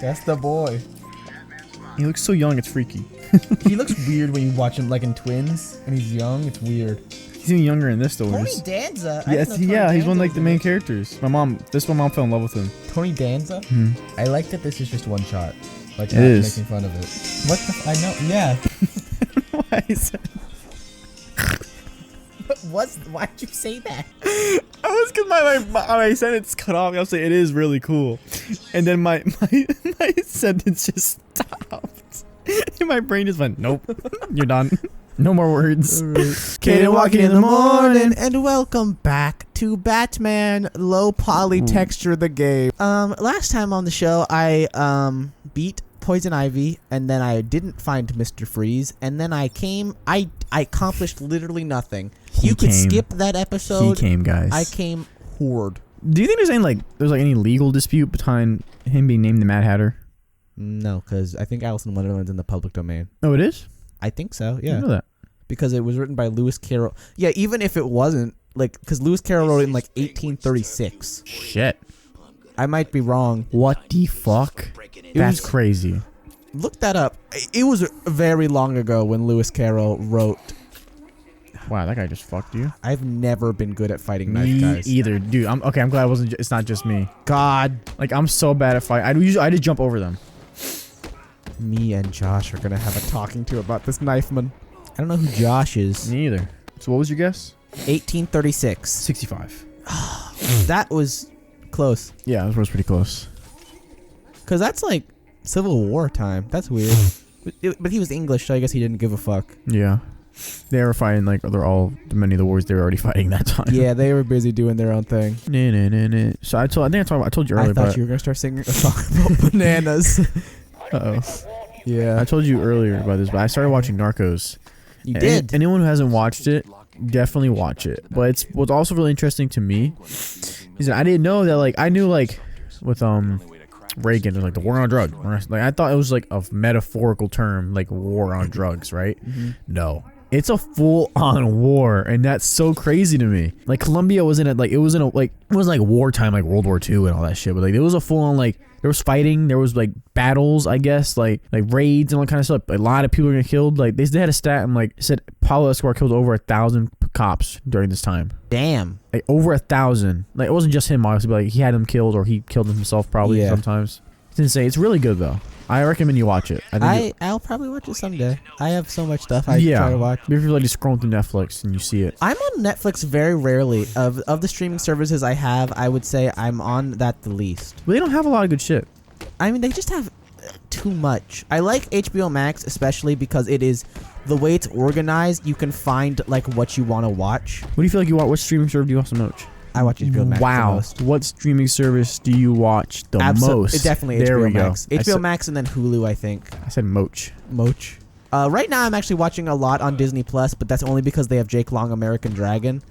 That's the boy. He looks so young, it's freaky. He looks weird when you watch him like in Twins, and he's young. It's weird. He's even younger in this though. Tony Danza. Yeah, he's one of like the main characters. My mom fell in love with him. Tony Danza. I like that this is just one shot. Like it is making fun of it. What the? I know. Yeah. Why is that? Why'd you say that? I was because my sentence cut off. I was like, it is really cool, and then my sentence just stopped. And my brain just went, nope, you're done. No more words. Cade and Joaquin in the morning, and welcome back to Batman Low Poly Texture the game. Last time on the show, I beat Poison Ivy, and then I didn't find Mr. Freeze, and then I accomplished literally nothing. You could skip that episode. He came, guys. I came horde. Do you think there's any legal dispute behind him being named the Mad Hatter? No, because I think Alice in Wonderland's in the public domain. Oh, it is? I think so, yeah. I know that. Because it was written by Lewis Carroll. Yeah, even if it wasn't, because Lewis Carroll wrote it in 1836. Shit. I might be wrong. What the fuck? That's crazy. Look that up. It was very long ago when Lewis Carroll wrote. Wow, that guy just fucked you. I've never been good at fighting knife guys. Me either, dude. I'm glad I wasn't. It's not just me. God, I'm so bad at fight. I just jump over them. Me and Josh are gonna have a talking to about this knife man. I don't know who Josh is. Me either. So what was your guess? 1836. 65. That was close. Yeah, that was pretty close. Cause that's like Civil War time. That's weird. But he was English, so I guess he didn't give a fuck. Yeah. They were fighting many of the wars they were already fighting that time. Yeah, they were busy doing their own thing. So I told you earlier. I thought you were gonna start singing a song about bananas. Uh-oh. Yeah. I told you earlier about this, but I started watching Narcos. You did. Anyone who hasn't watched it, definitely watch it. But what's also really interesting to me is that I didn't know that I knew with Reagan, it was the war on drugs. I thought it was a metaphorical term, war on drugs, right? No. It's a full-on war, and that's so crazy to me. Colombia wasn't it wasn't wartime, World War II and all that shit, but it was a full-on there was fighting, there was battles, I guess, raids and all that kind of stuff. A lot of people were getting killed. They had a stat and it said Pablo Escobar killed over 1,000 cops during this time. Damn. Over 1,000. It wasn't just him, obviously, but he had them killed or he killed them himself probably sometimes. It's insane. It's really good though. I recommend you watch it. I'll probably watch it someday. I have so much stuff I try to watch. If you're just scrolling through Netflix and you see it. I'm on Netflix very rarely. Of the streaming services I have, I would say I'm on that the least. But they don't have a lot of good shit. I mean, they just have too much. I like HBO Max especially because it is the way it's organized. You can find what you want to watch. What do you feel like you watch? What streaming service do you watch the most? I watch HBO Max. Wow. The most. What streaming service do you watch the most? Definitely there HBO Max. HBO Max and then Hulu, I think. I said Moch. Right now, I'm actually watching a lot on Disney Plus, but that's only because they have Jake Long, American Dragon.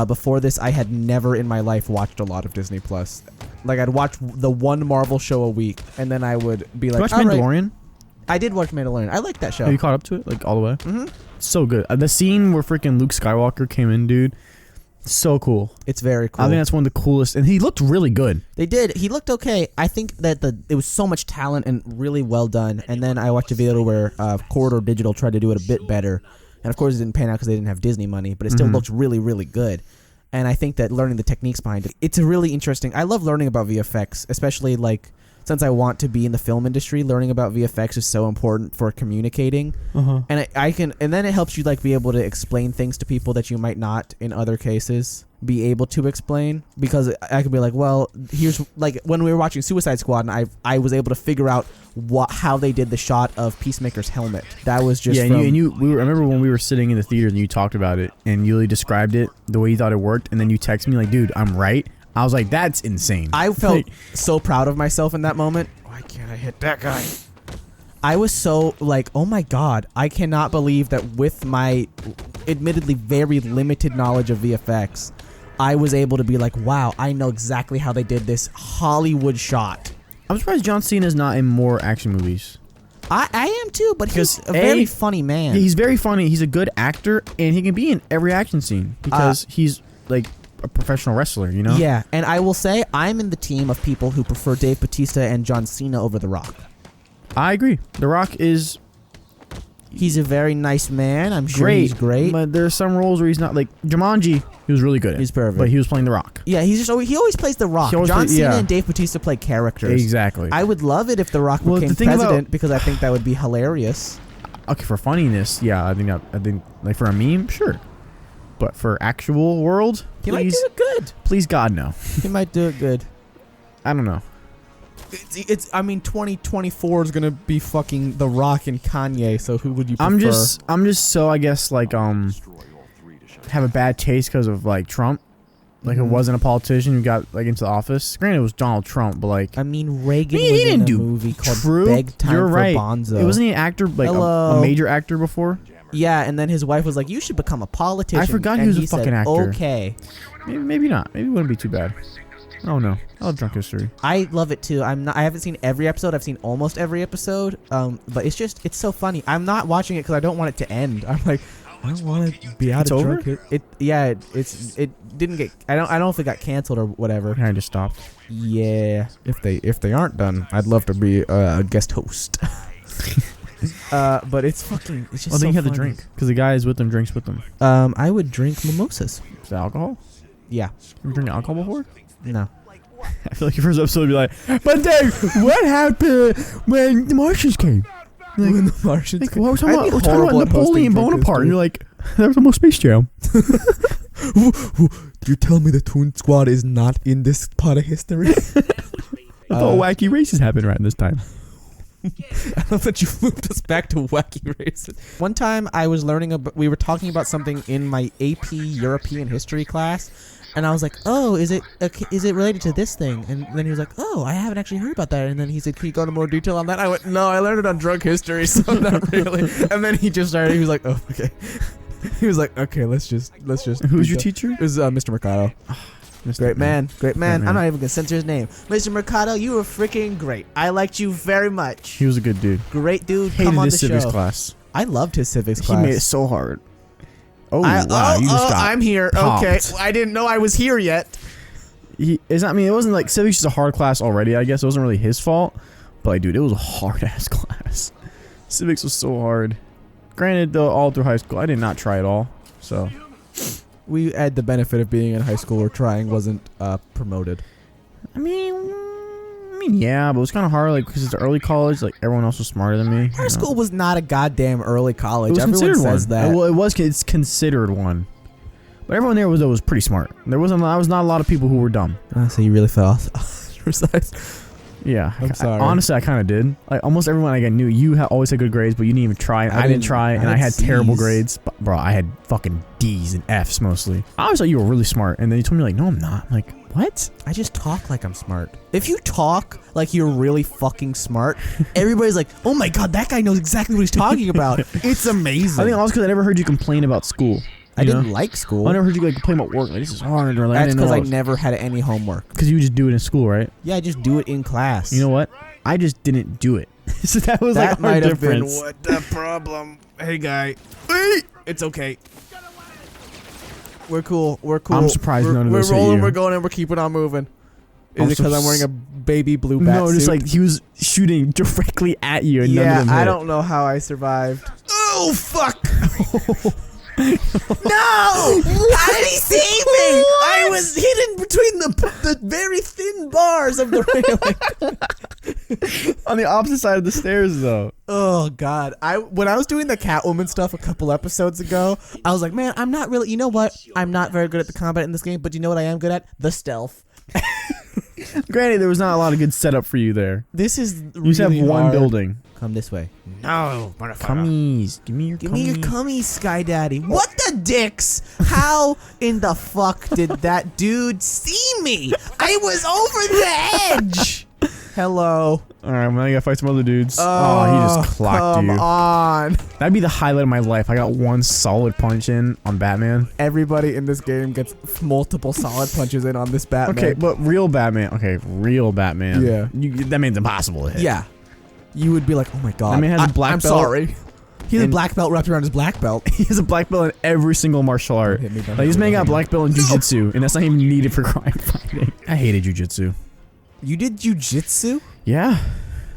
Before this, I had never in my life watched a lot of Disney Plus. I'd watch the one Marvel show a week, and then I would be like, "Watch Mandalorian." Right. I did watch Mandalorian. I like that show. Have you caught up to it, all the way? Mm-hmm. So good. The scene where freaking Luke Skywalker came in, dude. So cool. It's very cool. I think that's one of the coolest, and he looked really good. They did. He looked okay. I think that it was so much talent and really well done. And then I watched a video where Corridor Digital tried to do it a bit better, and of course it didn't pan out because they didn't have Disney money, but it still looked really, really good. And I think that learning the techniques behind it, it's a really interesting. I love learning about VFX, especially since I want to be in the film industry. Learning about VFX is so important for communicating, and and then it helps you be able to explain things to people that you might not in other cases be able to explain, because I could be well, here's when we were watching Suicide Squad, and I was able to figure out how they did the shot of Peacemaker's helmet. That was just I remember when we were sitting in the theater and you talked about it and you really described it the way you thought it worked, and then you texted me dude, I'm right. I was like, that's insane. I felt so proud of myself in that moment. Why can't I hit that guy? I was so oh my god, I cannot believe that with my admittedly very limited knowledge of VFX, I was able to be wow, I know exactly how they did this Hollywood shot. I'm surprised John Cena's not in more action movies. I am too, but he's a very funny man. He's very funny. He's a good actor, and he can be in every action scene because he's a professional wrestler, you know? Yeah, and I will say I'm in the team of people who prefer Dave Bautista and John Cena over The Rock. I agree. The Rock is... He's a very nice man. I'm sure he's great. But there are some roles where he's not, like Jumanji, he was really good at. He's perfect. But he was playing The Rock. Yeah, he always plays The Rock. John Cena and Dave Bautista play characters. Exactly. I would love it if The Rock became president because I think that would be hilarious. Okay, for funniness, yeah, I think like for a meme, sure. But for actual world, he might do it good. Please God, no. He might do it good. I don't know. I mean, 2024 is gonna be fucking The Rock and Kanye. So who would you prefer? I'm just so I guess like have a bad taste because of like Trump. Like it wasn't a politician who got like into the office. Granted, it was Donald Trump, but like I mean, Reagan was in a movie called Beg Time for Bonzo. It wasn't he an actor, like a major actor before. Yeah, and then his wife was like, "You should become a politician." I forgot he was a fucking actor. Okay, maybe not. Maybe it wouldn't be too bad. Oh no, I love Drunk History. I love it too. I haven't seen every episode. I've seen almost every episode. But it's so funny. I'm not watching it because I don't want it to end. I'm like, I don't want to be out of drunk. It didn't get. I don't know if it got canceled or whatever. Kind of stopped. Yeah. If they aren't done, I'd love to be a guest host. But it's fucking. It's just. Well, then so you have funny. to drink because the guy is with them drinks with them. I would drink mimosas. Is that alcohol? Yeah. You drinking alcohol before? No. I feel like your first episode would be like, but Dave, what happened when the Martians came? Like, when the Martians came? We're talking about Napoleon Bonaparte, and you're like, that was almost Space Jam. You tell me the Toon Squad is not in this part of history? I thought wacky races happened right in this time. I love that you moved us back to wacky races. One time I was we were talking about something in my AP European history class, and I was like, "Oh, is it related to this thing?" And then he was like, "Oh, I haven't actually heard about that." And then he said, "Can you go into more detail on that?" I went, "No, I learned it on drunk history, so not really." And then he just started. He was like, "Oh, okay." He was like, "Okay, let's just." Who's your teacher? It was Mr. Mercado. Great man. I'm not even gonna censor his name. Mr. Mercado, you were freaking great. I liked you very much. He was a good dude. Great dude. Hated Come on his the civics show. class. I loved his civics class. He made it so hard. Oh wow! You just got I'm here. popped. Okay, I didn't know I was here yet. It wasn't like civics is a hard class already. I guess it wasn't really his fault, but like, dude, it was a hard ass class. Civics was so hard. Granted, though, all through high school, I did not try at all. So. We had the benefit of being in high school where trying wasn't promoted. I mean, yeah, but it was kind of hard, like, because it's early college. Like, everyone else was smarter than me. Our school was not a goddamn early college. It was Everyone considered says one. that. Well, it's considered one. But everyone there was pretty smart. There was not a lot of people who were dumb. So you really fell off. Yeah, I'm sorry. Honestly, I kind of did. Like almost everyone I knew, you always had good grades, but you didn't even try. I didn't try, and I had terrible grades. But, bro, I had fucking D's and F's mostly. I always thought you were really smart, and then you told me like, no, I'm not. I'm like, what? I just talk like I'm smart. If you talk like you're really fucking smart, everybody's like, oh my god, that guy knows exactly what he's talking about. It's amazing. I think also because I never heard you complain about school. I didn't like school. I never heard you like complain about work. Like, this is hard. Or, like, that's because I never had any homework. Because you would just do it in school, right? Yeah, I just do it in class. You know what? I just didn't do it. So that was like our difference. What the problem? Hey, guy. Hey! It's okay. We're cool. I'm surprised none of us We're rolling, hit you. we're going, and we're keeping on moving. Is it because I'm wearing a baby blue bat No, suit? just like he was shooting directly at you and none of them hit. I don't know how I survived. Oh, fuck! No! How did he see me? I was hidden between the very thin bars of the railing. On the opposite side of the stairs, though. Oh god! When I was doing the Catwoman stuff a couple episodes ago, I was like, man, I'm not really. You know what? I'm not very good at the combat in this game, but you know what I am good at? The stealth. Granted, there was not a lot of good setup for you there. This is You just have one hard. building. Come this way. No, Cummies. Give me your cummies, Sky Daddy. What the dicks? How in the fuck did that dude see me? I was over the edge. Hello. All right, well, I gotta fight some other dudes. Oh, he just clocked you. Come on. That'd be the highlight of my life. I got one solid punch in on Batman. Everybody in this game gets multiple solid punches in on this Batman. Okay, but real Batman. Okay, real Batman. Yeah. That means impossible to hit. Yeah. You would be like, oh my god. That man has a black I'm belt. sorry. He has a black belt wrapped around his black belt. He has a black belt in every single martial art. Like, this man got a black belt in jujitsu, and that's not even needed for crime fighting. I hated jujitsu. You did jujitsu? Yeah,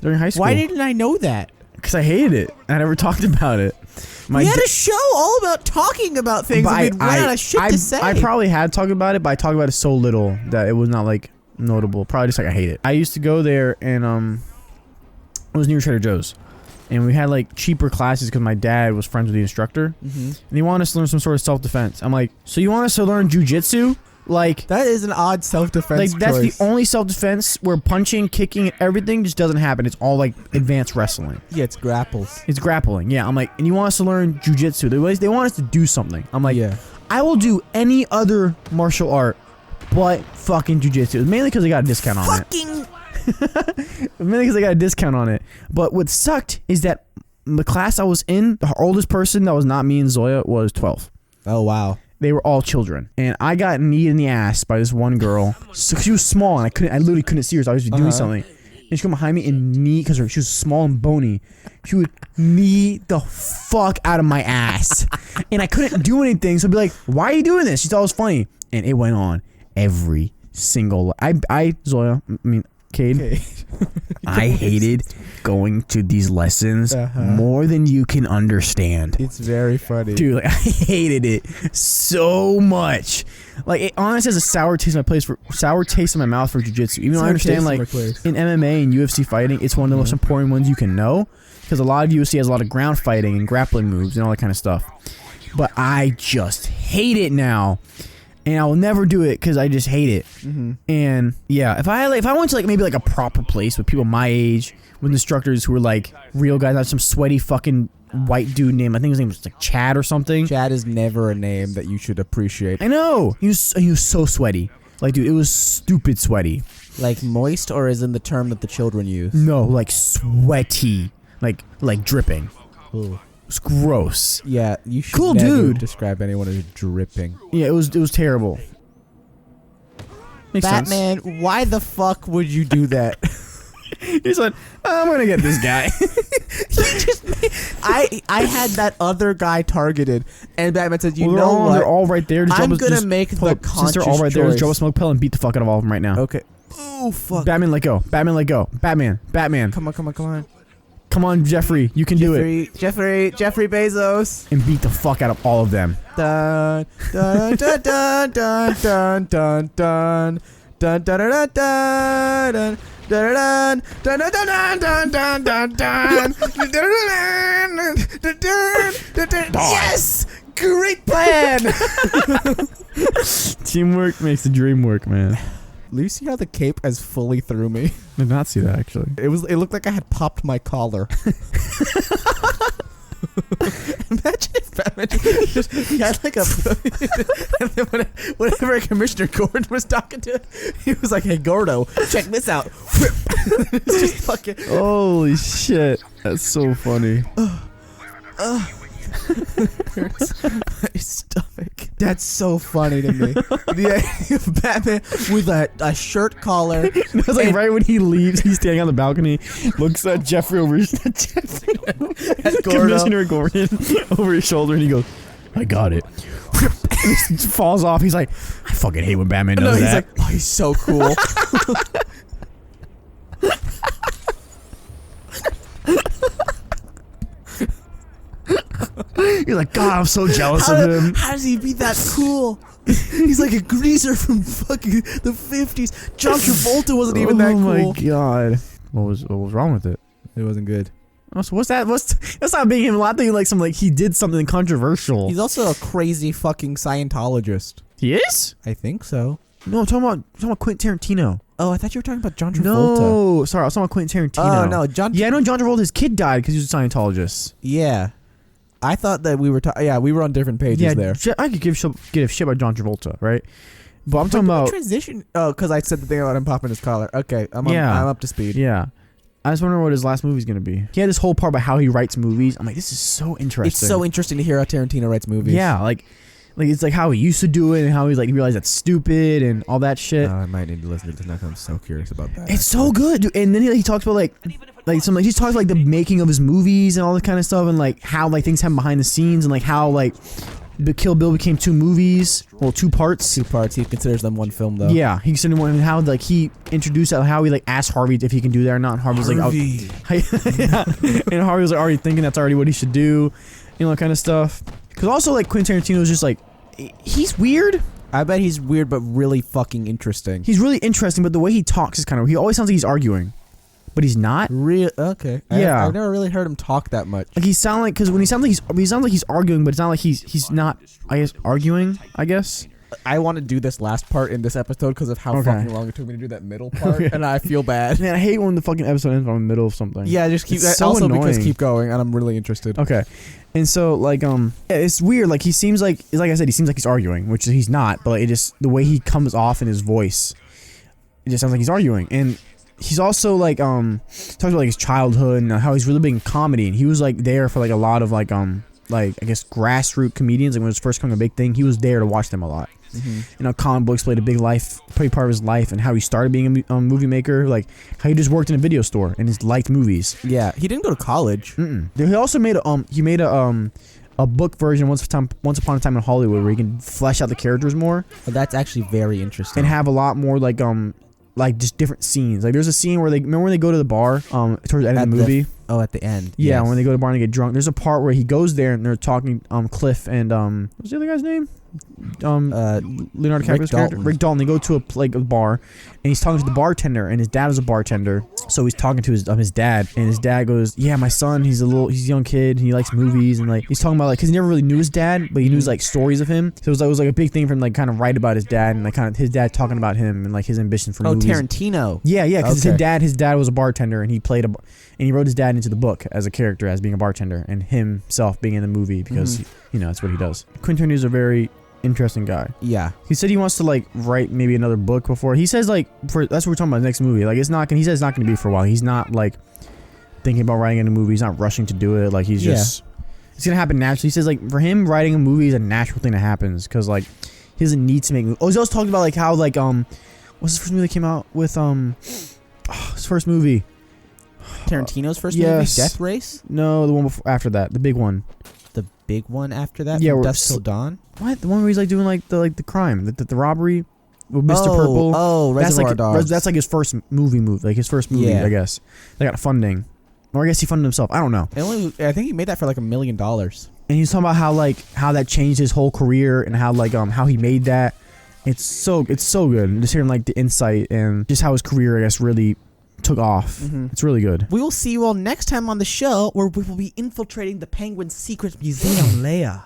during high school. Why didn't I know that? Because I hated it. I never talked about it. We had a show all about talking about things, and we'd run out of shit to say. I probably had talked about it, but I talked about it so little that it was not like notable. Probably just like I hate it. I used to go there, and it was near Trader Joe's, and we had like cheaper classes because my dad was friends with the instructor, and he wanted us to learn some sort of self-defense. I'm like, so you want us to learn jujitsu? Like, that is an odd self-defense Like, that's the only self-defense where punching, kicking, everything just doesn't happen. It's all like advanced wrestling. Yeah, it's grapples. It's grappling. Yeah, I'm like, and you want us to learn jujitsu? They want us to do something. I'm like, yeah, I will do any other martial art, but fucking jujitsu. Mainly because they got a discount on it. Mainly because I got a discount on it. But what sucked is that the class I was in, the oldest person that was not me and Zoya was 12. Oh, wow. They were all children. And I got kneed in the ass by this one girl. So she was small, and I literally couldn't see her, so I was doing something. And she come behind me and knee, because she was small and bony. She would knee the fuck out of my ass. And I couldn't do anything, so I'd be like, why are you doing this? She thought it was funny. And it went on every single... Cade. I hated going to these lessons more than you can understand. It's very funny. Dude, like, I hated it so much. Like, it honestly has a sour taste in my mouth for jiu-jitsu. Even though I understand, like, in MMA and UFC fighting, it's one of the most important ones you can know. Because a lot of UFC has a lot of ground fighting and grappling moves and all that kind of stuff. But I just hate it now. And I will never do it because I just hate it. And yeah, if I went to like maybe like a proper place with people my age, with instructors who were like real guys, not some sweaty fucking white dude named, I think his name was like Chad or something. Chad is never a name that you should appreciate. I know. He was so sweaty. Like, dude, it was stupid sweaty. Like moist, or is in the term that the children use? No, like sweaty, like dripping. Ooh. It's gross. Yeah, you should cool never dude. describe anyone as dripping. Yeah, it was terrible. Makes Batman, sense. why the fuck would you do that? He's like, I'm gonna get this guy. I had that other guy targeted, and Batman said, "You know what? They're all right there. I'm gonna make the conscious they're all right there. choice." Just drop a smoke pill and beat the fuck out of all of them right now. Okay. Oh fuck. Batman, let go. Batman, let go. Batman. Come on. Come on, Jeffrey. You can do it. Jeffrey Bezos. And beat the fuck out of all of them. Dun dun dun dun dun dun dun dun dun dun dun dun dun dun dun. Yes! Great plan! Teamwork makes the dream work, man. Do you see how the cape has fully through me? I did not see that, actually. It looked like I had popped my collar. Imagine if Batman he had like a and then whenever Commissioner Gordon was talking to him, he was like, "Hey Gordo, check this out." It's just fucking holy shit. That's so funny. hurts my stomach. That's so funny to me. The idea of Batman with a shirt collar. It's like right when he leaves, he's standing on the balcony, looks at Jeffrey over his Commissioner Gordon over his shoulder, and he goes, "I got it." And he falls off. He's like, "I fucking hate when Batman does that." He's like, "Oh, he's so cool." He's like, "God, I'm so jealous of him." How does he be that cool? He's like a greaser from fucking the 50s. John Travolta wasn't even that cool. Oh my god. What was wrong with it? It wasn't good. Oh, so what's that? That's not being him. A lot of things like he did something controversial. He's also a crazy fucking Scientologist. He is? I think so. No, I'm talking about Quentin Tarantino. Oh, I thought you were talking about John Travolta. No, sorry, I was talking about Quentin Tarantino. Oh no, Yeah, I know John Travolta. His kid died because he was a Scientologist. Yeah. I thought that we were we were on different pages there. I could give a shit about John Travolta, right? But I'm talking about transition. Oh, because I said the thing about him popping his collar. Okay, I'm up to speed. Yeah, I just wonder what his last movie's gonna be. He had this whole part about how he writes movies. I'm like, this is so interesting. It's so interesting to hear how Tarantino writes movies. Yeah, like Like it's like how he used to do it and how he's like he realized that's stupid and all that shit. I might need to listen to this next. I'm so curious about that. It's so good, dude. And then he talks about like some he talks like the making of his movies and all this kind of stuff and like how like things happen behind the scenes and like how like the Kill Bill became 2 movies, well 2 parts. 2 parts. He considers them 1 film though. Yeah, he considered one and how like he introduced how he like asked Harvey if he can do that or not. And Harvey's like, oh. Yeah. And Harvey was like already thinking that's already what he should do, you know, that kind of stuff. Because also like Quentin Tarantino was just like. He's weird. I bet he's weird, but really fucking interesting. He's really interesting, but the way he talks is kind of. He always sounds like he's arguing, but he's not. Real okay. Yeah, I've never really heard him talk that much. Like he sounds like because when he sounds like he's arguing, but it's not like he's not. I guess arguing. I guess. I want to do this last part in this episode because of how fucking long it took me to do that middle part, and I feel bad. Man, I hate when the fucking episode ends in the middle of something. Yeah, just keep. It's so also annoying. because keep going, and I'm really interested. Okay. And so like yeah, it's weird. Like he seems like I said, he seems like he's arguing, which he's not. But like, it just the way he comes off in his voice, it just sounds like he's arguing. And he's also like talks about like his childhood and how he's really big in comedy. And he was like there for like a lot of like I guess grassroots comedians. Like when it was first coming a big thing, he was there to watch them a lot. You know, comic books played a big part of his life, and how he started being a movie maker, like how he just worked in a video store and just liked movies. Yeah, he didn't go to college. He also made a book version Once Upon a Time in Hollywood where he can flesh out the characters more. But that's actually very interesting. And have a lot more like just different scenes. Like there's a scene where remember when they go to the bar towards the end of the movie. At the end. Yeah, yes. when they go to the bar and get drunk. There's a part where he goes there and they're talking. Cliff and what's the other guy's name? Leonardo DiCaprio's character, Rick Dalton. They go to a bar, and he's talking to the bartender, and his dad was a bartender. So he's talking to his dad, and his dad goes, "Yeah, my son, he's a young kid, and he likes movies, and like he's talking about like because he never really knew his dad, but he knew like stories of him. So it was like a big thing for him, like kind of write about his dad and like kind of his dad talking about him and like his ambition for movies. Tarantino. Yeah, because his dad was a bartender, and he he wrote his dad into the book as a character as being a bartender, and himself being in the movie because that's what he does. Quentin Tarantino is a very interesting guy. Yeah, he said he wants to like write maybe another book before. He says like that's what we're talking about the next movie. Like he says it's not going to be for a while. He's not like thinking about writing a movie. He's not rushing to do it. Like he's just it's gonna happen naturally. He says like for him writing a movie is a natural thing that happens because like he doesn't need to make movies. Oh, he's also talking about like how like what's the first movie that came out with his first movie. Tarantino's first movie, Death Race? No, the one after that, the big one. The big one after that? Yeah, Dusk Till Dawn? What? The one where he's like doing like the crime, the robbery with Mr. Purple. Oh, Reservoir Dogs. That's like his first movie, like his first movie, I guess. They got funding. Or I guess he funded himself. I don't know. I think he made that for like $1 million. And he's talking about how that changed his whole career and how like how he made that. It's so good. Just hearing like the insight and just how his career, I guess, really took off. It's really good. We will see you all next time on the show where we will be infiltrating the Penguin's secret museum lair.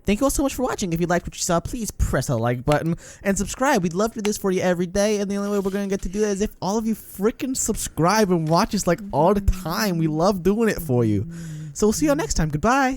Thank you all so much for watching. If you liked what you saw, please press a like button and subscribe. We'd love to do this for you every day, and the only way we're going to get to do that is if all of you freaking subscribe and watch us like all the time. We love doing it for you. So we'll see you all next time. Goodbye.